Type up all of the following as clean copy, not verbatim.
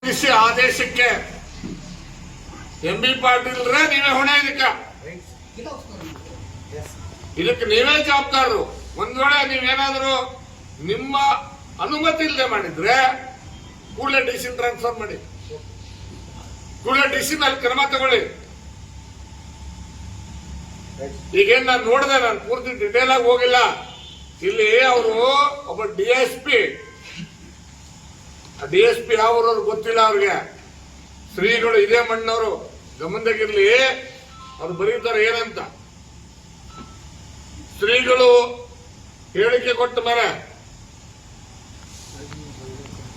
ಆದೇಶಕ್ಕೆ ಎಂಬಿ ಪಾಟೀಲ್ ನೀವೇ ಹೊಣೆ ಇದಕ್ಕೆ ನೀವೇ ಜವಾಬ್ದಾರರು. ಒಂದ್ ವೇಳೆ ನೀವೇನಾದರೂ ನಿಮ್ಮ ಅನುಮತಿ ಇಲ್ಲದೆ ಮಾಡಿದ್ರೆ ಕೂಡಲೇ ಡಿಸಿ ಟ್ರಾನ್ಸ್ಫರ್ ಮಾಡಿ, ಕೂಡಲೇ ಡಿಸಿ ಮೇಲೆ ಕ್ರಮ ತಗೊಳ್ಳಿ. ಈಗೇನ್ ನಾನು ನೋಡಿದೆ, ನಾನು ಪೂರ್ತಿ ಡಿಟೇಲ್ ಆಗಿ ಹೋಗಿಲ್ಲ. ಇಲ್ಲಿ ಅವರು ಒಬ್ಬ ಡಿಎಸ್ಪಿ ಯಾವ್ರವ್ರು ಗೊತ್ತಿಲ್ಲ ಅವ್ರಿಗೆ. ಶ್ರೀಗಳು ಇದೇ ಮಣ್ಣವರು, ಗಮನದಾಗಿರ್ಲಿ. ಅವ್ರು ಬರೀತಾರೆ ಏನಂತ, ಶ್ರೀಗಳು ಹೇಳಿಕೆ ಕೊಟ್ಟ ಮೇಲೆ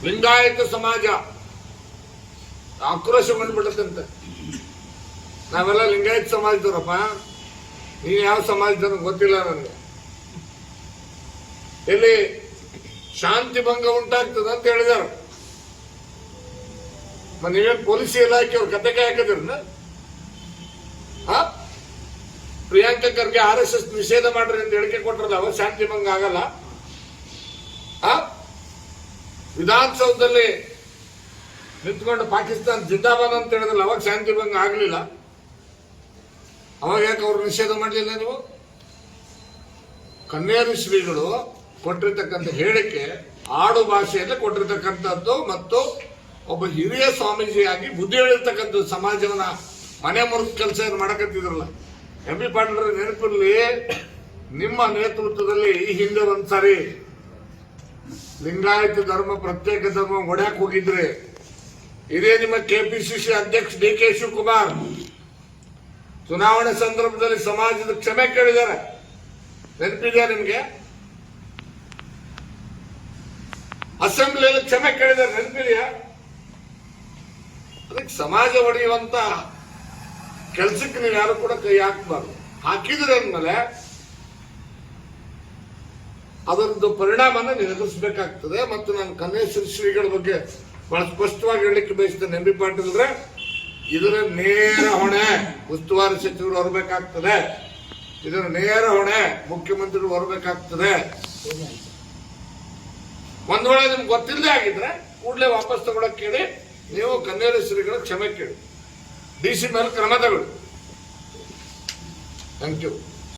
ಲಿಂಗಾಯತ ಸಮಾಜ ಆಕ್ರೋಶ ಬಂದ್ಬಿಡುತ್ತಂತೆ. ನಾವೆಲ್ಲ ಲಿಂಗಾಯತ ಸಮಾಜದವ್ರಪ್ಪ, ನೀನ್ ಯಾವ ಸಮಾಜದವ್ರ ಗೊತ್ತಿಲ್ಲ ನನಗೆ. ಇಲ್ಲಿ ಶಾಂತಿ ಭಂಗ ಉಂಟಾಗ್ತದೆ ಅಂತ ಹೇಳಿದಾರೆ. ನೀವೇನು ಪೊಲೀಸ್ ಇಲಾಖೆಯವ್ರ ಕತೆಗೆ ಹಾಕಿದ್ರನ್ನ ಪ್ರಿಯಾಂಕಾ ಖರ್ಗೆ RSS ನಿಷೇಧ ಮಾಡ್ರಿ ಅಂತ ಹೇಳಿಕೆ ಕೊಟ್ರಲ್ಲ, ಅವಾಗ ಶಾಂತಿ ಭಂಗ ಆಗಲ್ಲ. ವಿಧಾನಸೌಧದಲ್ಲಿ ನಿಂತ್ಕೊಂಡು ಪಾಕಿಸ್ತಾನ ಜಿಂದಾಬಾದ್ ಅಂತ ಹೇಳಿದ್ರಲ್ಲ, ಅವಾಗ ಶಾಂತಿ ಭಂಗ ಆಗ್ಲಿಲ್ಲ. ಅವಾಗ ಯಾಕೆ ಅವ್ರು ನಿಷೇಧ ಮಾಡಲಿಲ್ಲ ನೀವು? ಕನ್ನೇರು ಶ್ರೀಗಳು ಕೊಟ್ಟಿರ್ತಕ್ಕಂಥ ಹೇಳಿಕೆ ಆಡು ಭಾಷೆಯಲ್ಲಿ ಕೊಟ್ಟಿರ್ತಕ್ಕಂಥದ್ದು ಮತ್ತು ಒಬ್ಬ ಹಿರಿಯ ಸ್ವಾಮೀಜಿಯಾಗಿ ಬುದ್ಧಿ ಹೇಳಿರ್ತಕ್ಕಂಥ ಸಮಾಜವನ್ನ ಮನೆ ಮುರಿದ ಕೆಲಸ ಏನು ಮಾಡಕತ್ತಿದ್ರಲ್ಲ. ಎಂಬಿ ಪಾಟೀಲ್ ನೆನಪಿರ್ಲಿ, ನಿಮ್ಮ ನೇತೃತ್ವದಲ್ಲಿ ಈ ಹಿಂದೆ ಒಂದ್ಸಾರಿ ಲಿಂಗಾಯತ ಧರ್ಮ ಪ್ರತ್ಯೇಕ ಧರ್ಮ ಒಡ್ಯಾಕ್ ಹೋಗಿದ್ರೆ, ಇದೇ ನಿಮ್ಮ KPCC ಅಧ್ಯಕ್ಷ DK ಶಿವಕುಮಾರ್ ಚುನಾವಣೆ ಸಂದರ್ಭದಲ್ಲಿ ಸಮಾಜದ ಕ್ಷಮೆ ಕೇಳಿದ್ದಾರೆ. ನೆನಪಿದೆಯಾ ನಿಮ್ಗೆ? ಅಸೆಂಬ್ಲಿಯಲ್ಲಿ ಕ್ಷಮೆ ಕೇಳಿದ್ದಾರೆ, ನೆನಪಿದೆಯಾ? ಅದಕ್ಕೆ ಸಮಾಜ ಒಡೆಯುವಂತ ಕೆಲ್ಸಕ್ಕೆ ನೀವು ಯಾರು ಕೂಡ ಕೈ ಹಾಕಬಾರ್ದು. ಹಾಕಿದ್ರೆ ಅಂದ್ಮೇಲೆ ಅದರದ್ದು ಪರಿಣಾಮನ ನೀವು ಎದುರಿಸಬೇಕಾಗ್ತದೆ. ಮತ್ತು ನಾನು ಕನ್ನೇಶ್ವರ ಶ್ರೀಗಳ ಬಗ್ಗೆ ಬಹಳ ಸ್ಪಷ್ಟವಾಗಿ ಹೇಳಲಿಕ್ಕೆ ಬಯಸ್ತೇನೆ. ಎಂಬಿ ಪಾಟೀಲ್ ಇದರ ನೇರ ಹೊಣೆ ಉಸ್ತುವಾರಿ ಸಚಿವರು ಹೊರಬೇಕಾಗ್ತದೆ. ಇದರ ನೇರ ಹೊಣೆ ಮುಖ್ಯಮಂತ್ರಿಗಳು ಹೊರಬೇಕಾಗ್ತದೆ. ಒಂದ್ ವೇಳೆ ನಿಮ್ಗೆ ಗೊತ್ತಿಲ್ಲದೆ ಆಗಿದ್ರೆ ಕೂಡಲೇ ವಾಪಸ್ ತಗೊಳಕ್ ಕೇಳಿ, ನೀವು ಕನ್ನೇರು ಶ್ರೀಗಳ ಕ್ಷಮೆ ಕೇಳಿ, DC ಮೇಲೆ ಕ್ರಮ ತಗೊಳ್ಳಿ. Thank you.